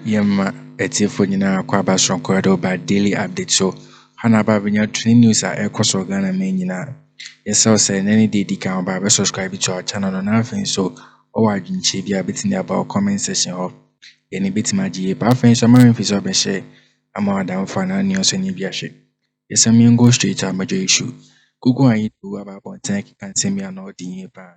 Yema etiefo nyina kwa basonko do ba daily update so hana ba benya training news a ekoso Ghana men nyina yesɛ say nani dey di kan ba subscribe to our channel no na afin so o wa adwinche bia betini about comment section of any betima gye ba afin so ma mfi so be share ama adam fa na news ni bia hwe yesɛ me go straight to major issue Koku Anyidoho about tank can say me an ordinary pa.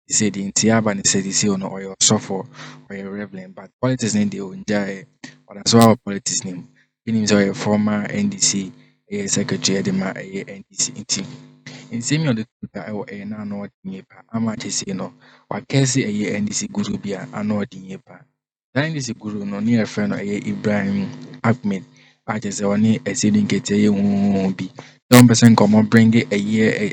He said the entire ban said he say no or suffer or a reverend, but politics name they enjoy or that's why politics name. He names a former NDC a secretary at the NDC team. In same on the Twitter or a non ordinary pa. How much he say no or Kesi a NDC guru be an ordinary pa. That NDC guru no near friend or a Ibrahim Ahmed. I just only a sitting get a be. Don't person come on bring it a year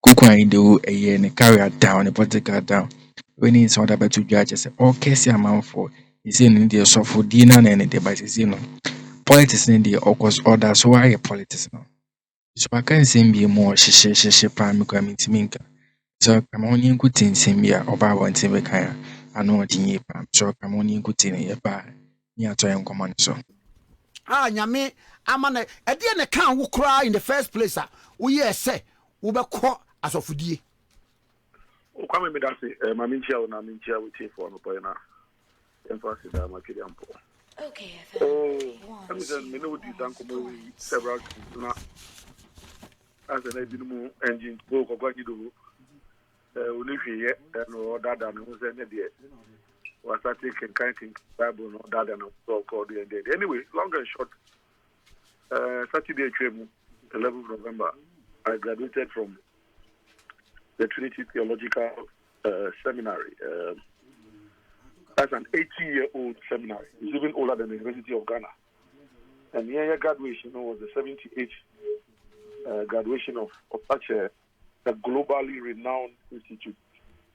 Koku Anyidoho a year and carry down the political down. When it's all about to judge say all Kesi amount for is in the so for dinner and the but is politics in the cause order so why politics now. So I can't say be more she prime community minka. So I'm only good thing same year about one thing we can I know what in so I'm only good thing a bar near to young command so. Nyame amana e de ne kan wo kra in the first place wo ye say wo be ko asofudie o kwa me da se ma minchia o na minchia we tie for no boy na emphasis da ma kiri ampo okay I'm saying me no di dan ko mo several na as an edinu engine go ko Anyidoho o le hwe no dada no se ne de was I taking kind Bible no dada no so called the end. Anyway, long and short, Saturday 11th November, I graduated from the Trinity Theological Seminary. That's an 80-year-old seminary. It's even older than the University of Ghana. And the year graduation was the 78th graduation of such a globally renowned institute.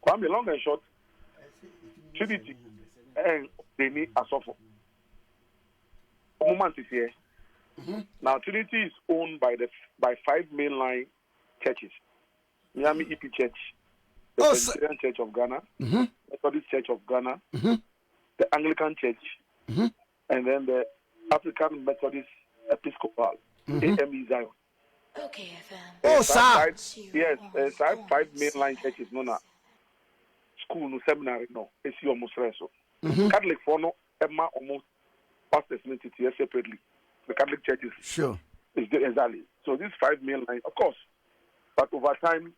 Kwame, long and short, Trinity and they need a suffer. Moment is here. Now Trinity is owned by 5 mainline churches. Miami EP Church, the Pendream Church of Ghana, Methodist Church of Ghana, the Anglican Church, and then the African Methodist Episcopal, AME Zion. Okay, sir. Yes, 5 mainline churches, no. School no seminary no esi almost reso Catholic for no emma almost pastors entity separately the Catholic churches is the exactly so these 5 mainline of course but over time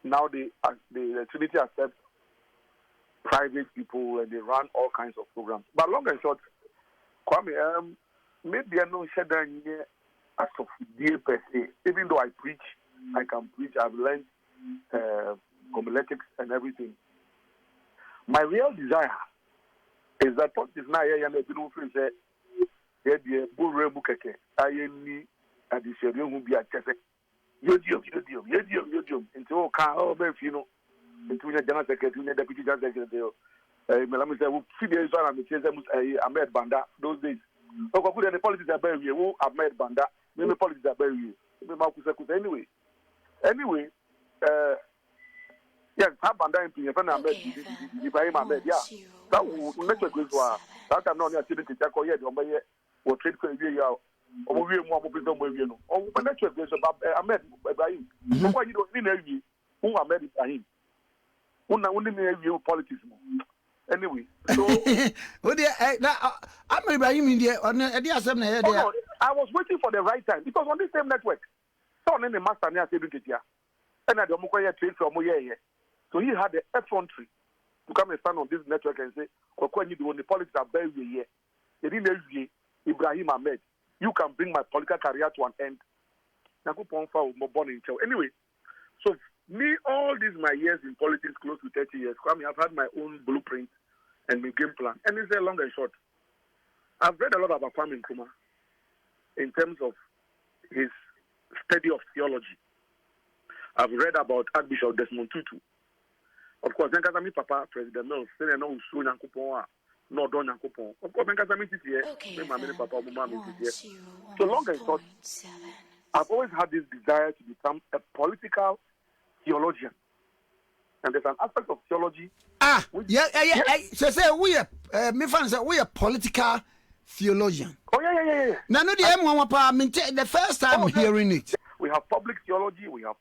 now the Trinity accepts private people and they run all kinds of programs but long and short Kwame maybe I know shedan as of day per se even though I preach I can preach I've learned homiletics and everything. My real desire is that politics now here and people feel say the Bure Bukeke INE at the Sierra will be a check. Yodium into car you know into the general secretary, deputy general secretary. Melami said, see the Israel and the Ahmed Banda those days. Okay, good the politics are very who Ahmed Banda, maybe politics are very anyway, yes, have Banda in front of Ahmed, yeah. That will network with that time not actually to check yet or trade credit or we more people no. Or network with Ahmed Ibrahim. Why you don't need who Ahmed Ibrahim? Who now only know politics. Anyway, so Ahmed Ibrahim in the I was waiting for the right time because on this same network, someone in the master near said it here. And I don't trade from here. So he had the effrontery to come and stand on this network and say, Koku Anyidoho, the politics are very here. They didn't know Ibrahim Ahmed. You can bring my political career to an end. Anyway, so me, all these my years in politics, close to 30 years, I've had my own blueprint and my game plan. And it's a long and short. I've read a lot about Kwame Nkrumah in terms of his study of theology. I've read about Archbishop Desmond Tutu. Of course, Nkazami Papa, President Newz, say no so Nyankopon no don Nyankopon. Of course, Nkazami Titi Papa So long and short, I've always had this desire to become a political theologian. And there's an aspect of theology. So say we me fans say we a political theologian. Oh, yeah. Now, no, the first time hearing it. We have public theology, we have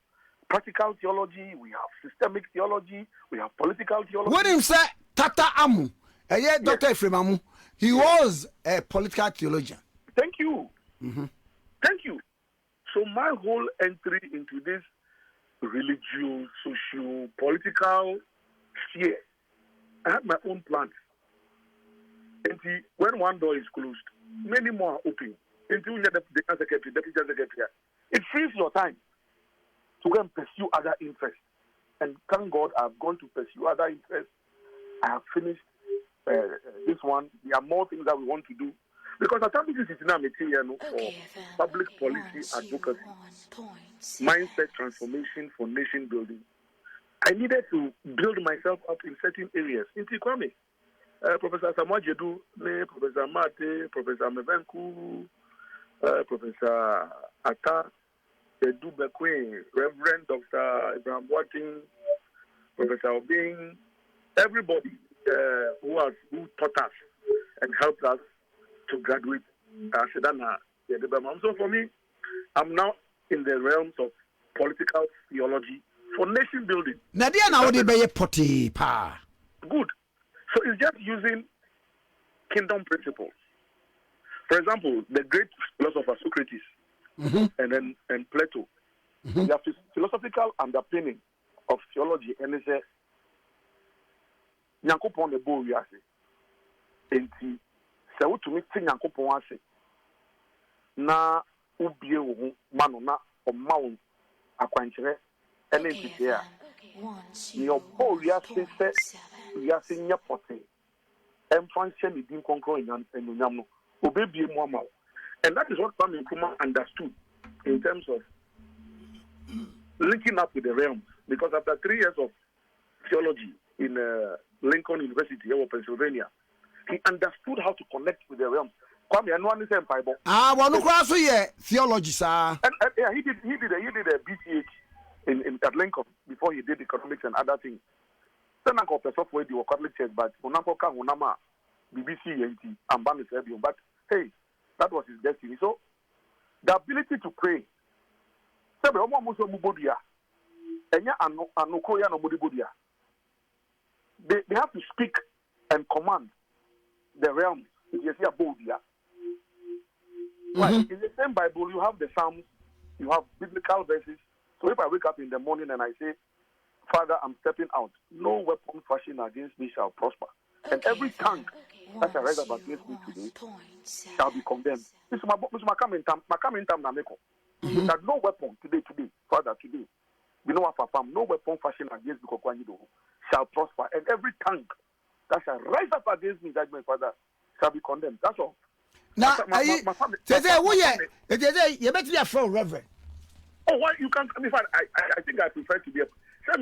practical theology, we have systemic theology, we have political theology. When him say Tata Amu, Dr. Ephraim, he was a political theologian. Thank you. Thank you. So my whole entry into this religious, social, political sphere, I have my own plans. And when one door is closed, many more are open. Until the deputy secretary, it frees your time to go and pursue other interests. And thank God I've gone to pursue other interests. I have finished this one. There are more things that we want to do. Because I think this is now material for public policy advocacy, mindset transformation for nation building. I needed to build myself up in certain areas. In Kwame, Professor Samuel Jedu, Professor Mate, Professor Mevenku, Professor Atta, Edu Bekwe, Reverend Dr. Abraham Watting, Professor Obing, everybody who taught us and helped us to graduate. So for me, I'm now in the realms of political theology for nation building. Nadia now they be potty pa. Good. So it's just using kingdom principles. For example, the great philosopher Socrates and Plato, they have this philosophical underpinning of theology, and they say, Nyankopon the bo wiase. Enti se wotumi ti Nyankopon ase na ubie wo mano na omma wo akwankyere ene ntite a ni obo wiase se wiase nya pote emfa nche ni din konkro enyam no obebie mu ama wo. And that is what Kwame Nkrumah understood in terms of linking up with the realms, because after 3 years of theology in Lincoln University here in Pennsylvania, he understood how to connect with the realms. Kwame, I know one is Bible. One cross theology, sir. And yeah, he did a BCH at Lincoln before he did economics and other things. Then I got a software the Catholic Church, but BBC and but hey, that was his destiny. So the ability to pray. They have to speak and command the realms. Right. In the same Bible, you have the Psalms, you have biblical verses. So if I wake up in the morning and I say, Father, I'm stepping out, no weapon fashioned against me shall prosper. And every tongue that shall rise up against me today shall be condemned. This is my coming time. That no weapon today, Father, today, we know what no weapon fashioned against me shall prosper. And every tongue that shall rise up against me, judgment, Father, shall be condemned. That's all. Now, you better be a full reverend. Oh, why you can't? In fact, I think I prefer to be a. So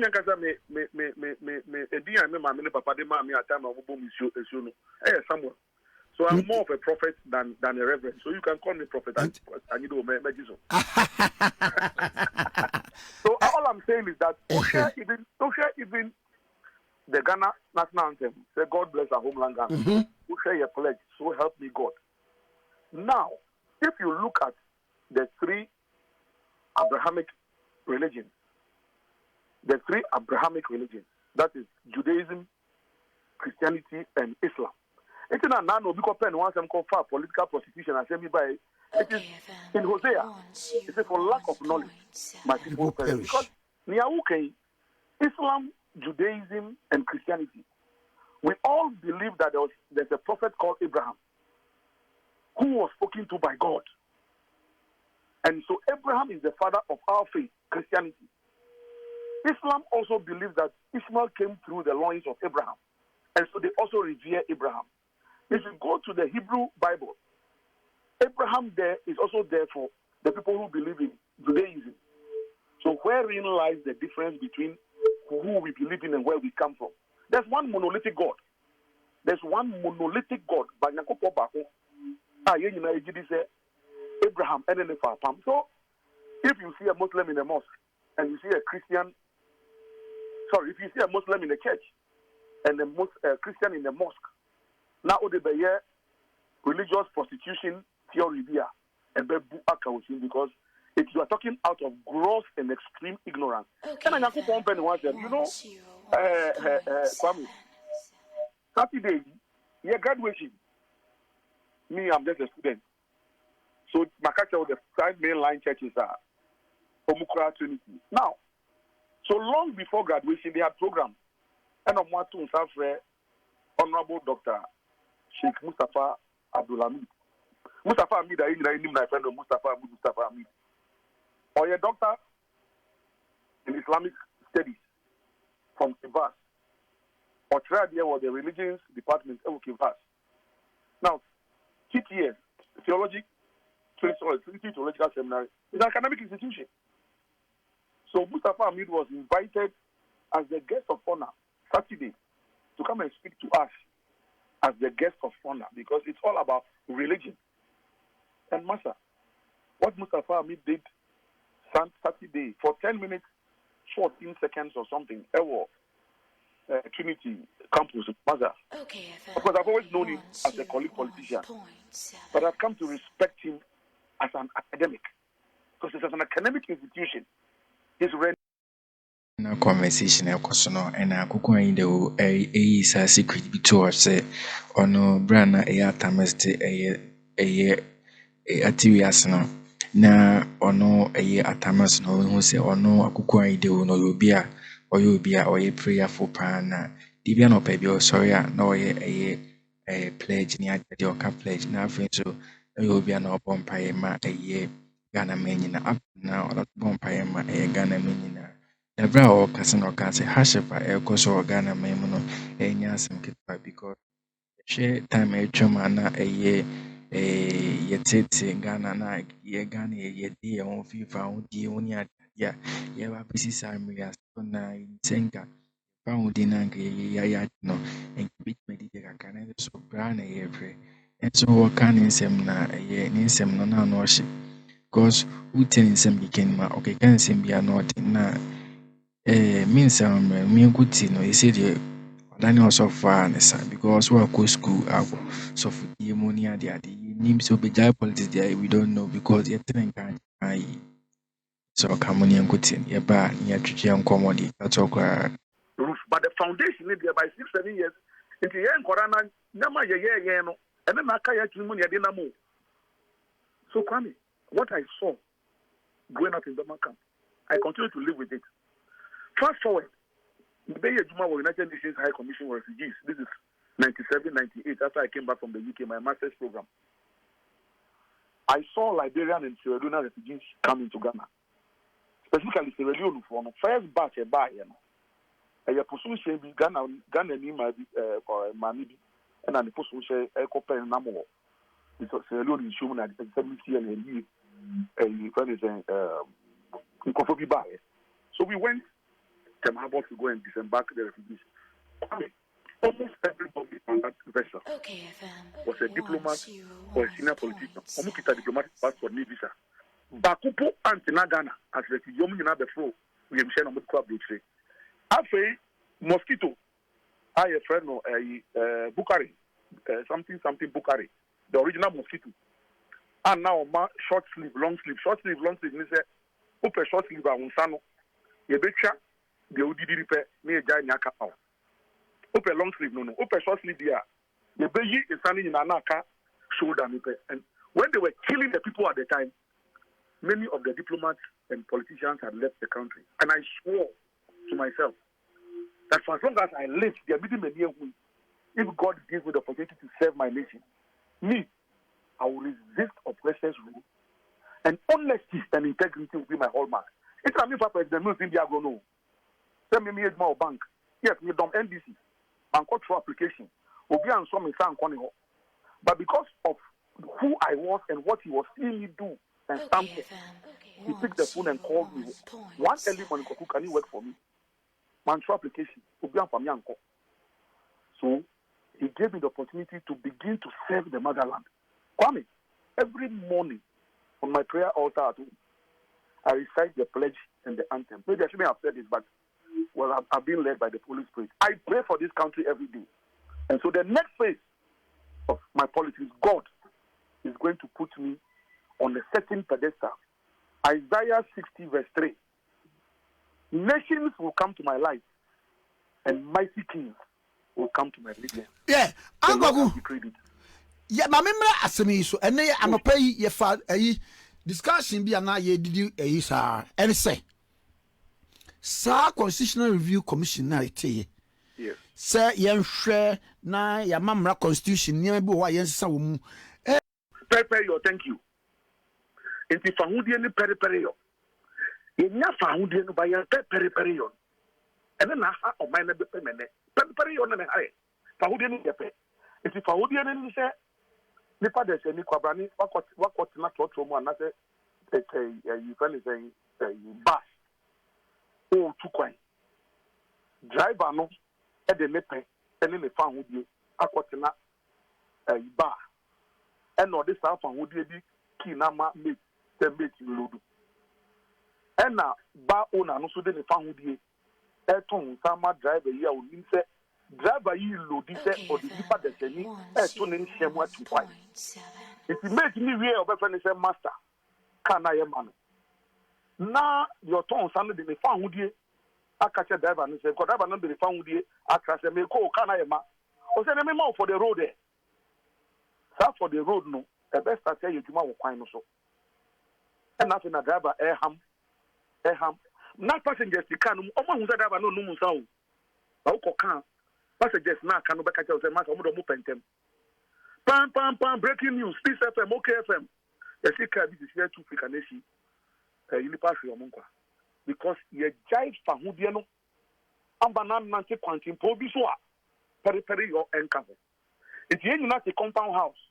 I'm more of a prophet than a reverend. So you can call me prophet. Anyidoho. So all I'm saying is that don't share even the Ghana national anthem. Say God bless our homeland Ghana. We share your pledge. So help me God. Now, if you look at the 3 Abrahamic religions, that is Judaism, Christianity, and Islam. It's not now because pen once I'm called for political prostitution. I say me by it is in Hosea. It says for lack of knowledge, my people perish. Because Islam, Judaism, and Christianity, we all believe that there's a prophet called Abraham who was spoken to by God. And so Abraham is the father of our faith, Christianity. Islam also believes that Ishmael came through the loins of Abraham. And so they also revere Abraham. If you go to the Hebrew Bible, Abraham there is also there for the people who believe in Judaism. So wherein lies the difference between who we believe in and where we come from? There's one monolithic God. But Abraham and then so if you see a Muslim in a mosque and you see a Christian, if you see a Muslim in a church and a Christian in a mosque, now they be religious prostitution theory there, because if you are talking out of gross and extreme ignorance. And I said, you know, Kwame, Saturday, yeah, graduation. Me, I'm just a student. So, Makacha, the 5 mainline churches are Omukra Trinity. Now, so long before graduation, they had programs. And I'm one to Honorable Dr. Sheikh Mustafa Abdulhamid. Mustafa Hamid, I know my friend Mustafa Hamid. Or a doctor in Islamic studies from Kivas. Or tried there was the religions department of Kivas. Now, TTS, Trinity Theological Seminary, is an academic institution. So Mustafa Hamid was invited as the guest of honor Saturday to come and speak to us as the guest of honor because it's all about religion. And Master, what Mustafa Hamid did Saturday for 10 minutes, 14 seconds or something, Trinity campus, Master. Because I've always known him as a colleague politician, but I've come to respect him as an academic because it's an academic institution. He's ready. Na conversation ekosono ena akoko Anyidoho sa secret bi to say ono brana atameste atiwias no na ono atamas no hu say ono akoko Anyidoho no obi a oye prayerful pa na dibia no pa bi sorry na oye pledge ni ade oka pledge na afin so obi a na obompaye ma Ghana menina na obompaye ma Ghana menina Ebra or Casino Case Hashipa Elcoso Ghana Memono Enyasam Kitpa because she time a chumana a yet Ghana na ye Ghana ye dear on FIFA di unia ya PC Samria na Senga found in Angry no and bit medical can so brown a pray and so can in sem na a year in sem no worship because who telling some became okay can sem be not na means me good no you see the Daniel so far because we go school so for the money the name so be politics there we don't know because you think so come on and good thing ba near twetwe nkomodi that's all but the foundation is there by 6-7 years into yen korana nyama ye no and then aka ya tunu ne de na mo so Kwame, what I saw growing up in Burma camp, I continue to live with it. Fast forward, the Bay Juma United Nations High Commission for Refugees. This is 97, 98, after I came back from the UK, my master's program. I saw Liberian and Sierra Leone refugees coming to Ghana. Specifically Sierra Leone for the first batch of buy. And your position be Ghana ni Manibi, and the position Copen Namo. Because Sierra Leone is human at 70 and a buy. So we went to go and disembark the refugees. Almost everybody on that vessel was a diplomat or a senior politician. Almost a diplomatic passport, no visa. Bakupo Antina Ghana as refugee, you know the flow. We have shared on the club. After mosquito, I a friend of Bukari, something Bukari, the original mosquito. And now short sleeve, long sleeve. Me say, open short sleeve on Sano. You betcha. The ODD repair, me a giant yaka out. Open long sleeve, no. Open short sleeve, yeah. The baby is standing in Anaka shoulder, and when they were killing the people at the time, many of the diplomats and politicians had left the country. And I swore to myself that for as long as I live, they are meeting me near me. If God gives me the opportunity to serve my nation, I will resist oppression's rule. And honesty and integrity will be my hallmark. It's not me, Papa, it's the Newz in Diagono. Send me a bank. Yes, me done NDC. And got through application. Obi and some San Koniho. But because of who I was and what he was seeing me do and stand for, he picked the phone and called me. One early morning, Koku, can you work for me? Man, through application. Obi and Family Anko. So he gave me the opportunity to begin to serve the motherland. Kwame, every morning on my prayer altar at home, I recite the pledge and the anthem. Maybe I shouldn't have said this, but I've been led by the Holy Spirit. I pray for this country every day. And so the next phase of my politics, God going to put me on a certain pedestal. Isaiah 60 verse 3. Nations will come to my light, and mighty kings will come to my religion. Yeah, Angogu. Yeah, my memory asemi so and they am pay ye fa discussion be na ye did and say sa constitutional review commission na ite yes say yen hwe na ya mamra constitution ne bi wa yen sa wo mu prepare your thank you enti fa hudie ni periperi yo ye nya fa hudie no ba ye periperi yo ene na ha o man na be pemene periperi yo na ha fa hudie ni ye pe enti fa hudie ni se nipa de se ni kwabrani wakot na trotro mu anase you can say bus o tu kwan driver no e de lepe ene le fa hodie akot na bar e no de sa fa hodie bi ki na ma make lodu e na ba o na no so de le fa hodie e ton sama driver yi a o nim se driver yi lodi se o de nipa de se ni e to ne nhemu atu kwan if you make me we obefene say master kana ye man na your ton san de me fa hodie aka che driver no say ko driver no be fa hodie aka say me ko kana ye ma o say me ma for the road there sa for the road no e best start say yeduma wo kwan no so and na na driver eham na passengers ti kan o ma hu say driver no mu sa o ba ko kan passengers na kan no be ka che o say ma so mo do mu pentem pam breaking news this FM okay FM the secret is here to Africa nation you pass your monka because ye jive fa hudie no amba na nante kwantin po bi so a periphery your encounter it ye nyina te compound house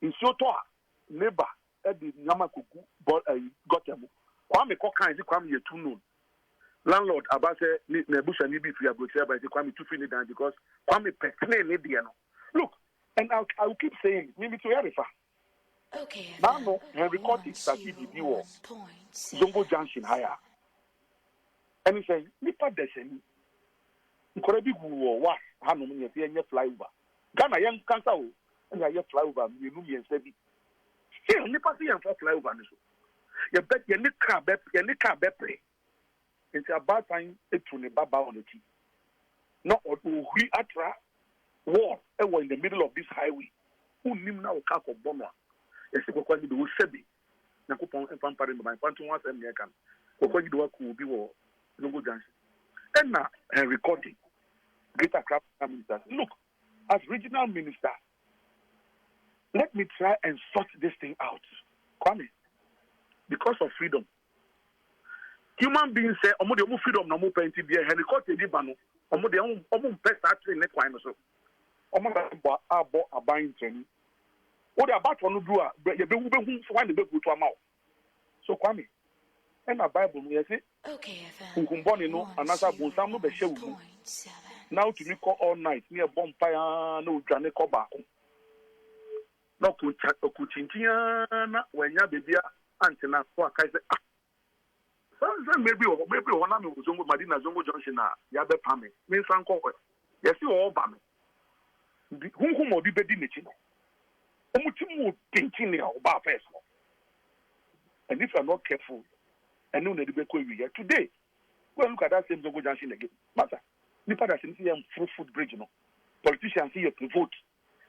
in soto a neighbor e di nyama Koku got am kwa me ko kan kwa me ye too known landlord abase na busha ni bi free abrotia by kwa me too feel down because kwa me petne ne dia no look and I'll keep saying maybe to verify. Okay. Now no, when recorded Likee Tv Be war Zongo Junction higher. And he say, nipa deseni. Nkore bi gu wo wa hanu me ye flyover. Ghana yen cancer o, and ya flyover me nu me nsa bi. Still nipa si yen flyover ni so. Ye bet ye ni car be pre. It's about time etu ne baba on the tea. No o hui atra war in the middle of this highway. Who nim na o ka ko bomba. Yes, ko ni do sebi. Na ko pon empire my pantu was em kan. Ko ni do ku bi wo Zongo Junction. And now recording greater craft minister. Look, as regional minister, let me try and sort this thing out. Kwame, because of freedom. Human beings say, "Omo de freedom na mo penti bi e helicopter di ba no. Omo de omo pesa train ne kwan no so." Omo ba abo aban training. What about one do you be who find the people to amount? So Kwame, and the Bible me say, okay, Kumboni no another bonsam no be shewu. Now to me call all night near bonfire no jane ko ba. No kuchintia na wenya bebia antina so aka say ah. So maybe one na me Zongo Madina Zongo Junction na ya be pame. Me san ko. Yes you all ba me. Who mo bi be di nechi no. And if you're not careful, and no today, go and look at that same Zongo Junction again. Matter, you put that in full foot bridge, you know. Politicians see you vote,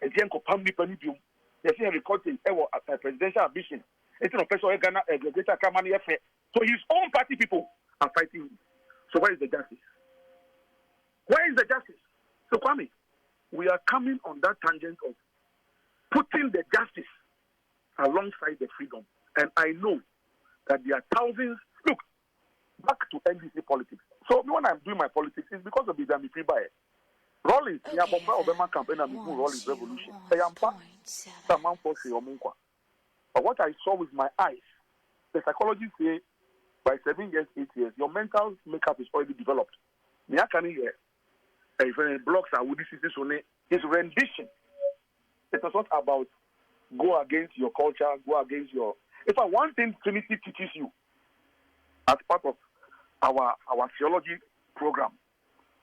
and then go pam nipa nibium. They see a recording a presidential ambition. It's not personal Ghana greater Kamani affair. So his own party people are fighting him. So where is the justice? Where is the justice? So Kwame, we are coming on that tangent of putting the justice alongside the freedom. And I know that there are thousands. Look, back to NDC politics. So when I'm doing my politics, it's because of the Dami Free Buyer. Rollins, Obama campaign and Rollins revolution. But what I saw with my eyes, the psychologists say by 7 years, 8 years, your mental makeup is already developed. Nya cαλλry here, if blocks are with this his rendition. It's not about go against your culture, go against your. If one thing Trinity teaches you as part of our theology program,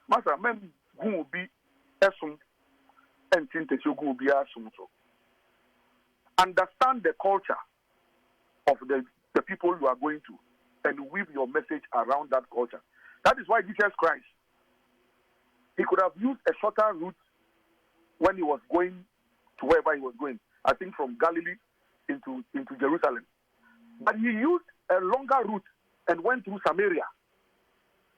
Master, men who will be esum and think that you will be asum. understand the culture of the people you are going to and weave your message around that culture. That is why Jesus Christ, he could have used a shorter route when he was going to wherever he was going. I think from Galilee into Jerusalem. But he used a longer route and went through Samaria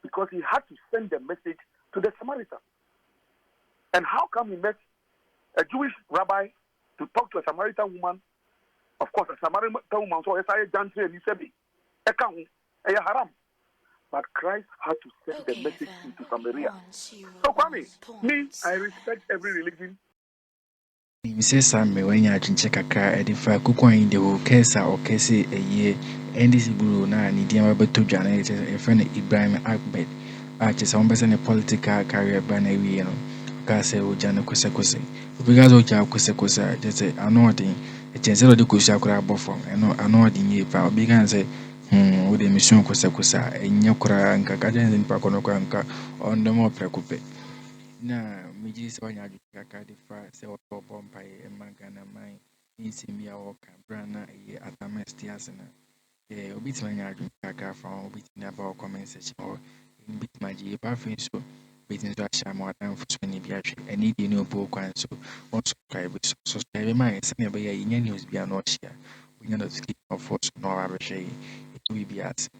because he had to send the message to the Samaritans. And how come he met a Jewish rabbi to talk to a Samaritan woman? Of course, a Samaritan woman saw Isaiah Jantri and he said, haram. But Christ had to send the message into Samaria. So, Kwame, me, I respect every religion. Mr. Sam, when you are drinking kakra, edify Koku Anyidoho, Kesi, a year, NDC Buru, na Nidiama Beto Jana, a friend Ibrahim Akbet, Arches, one person a political career banner, you know, Kase, Ojana Kose. Because Oja Kose, just say, I know thing, a chance of the Kusha Bofom, and I know the year, but began say, with the mission Kose, and Yakura and Kakajan in Pakonokanka on the more preoccupé. Na miji se wanya adwuma de fa se wo mpae e magana man nsi a wo ka brana e atamesti asena obitima nya adwuma kakra fa obitima ba comment section o obitima ji ba fin so obitima so asha mo adam fo so ni bi ahwe ani di no bo kwan so won subscribe man se ne be ya nya news bia no share onya notification of force no wa be share e bi bi as